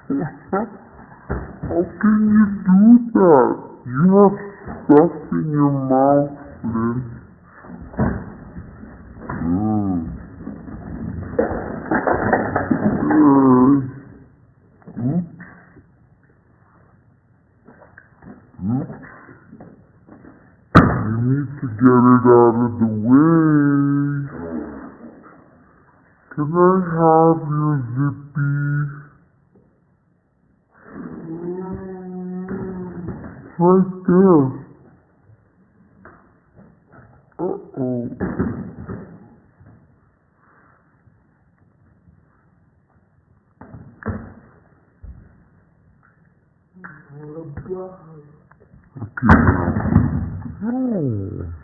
How can you do that? You have stuff in your mouth, Lynn. You need to get it out of the way. Can I have your zippy? Right there. Uh-oh. Okay. Oh.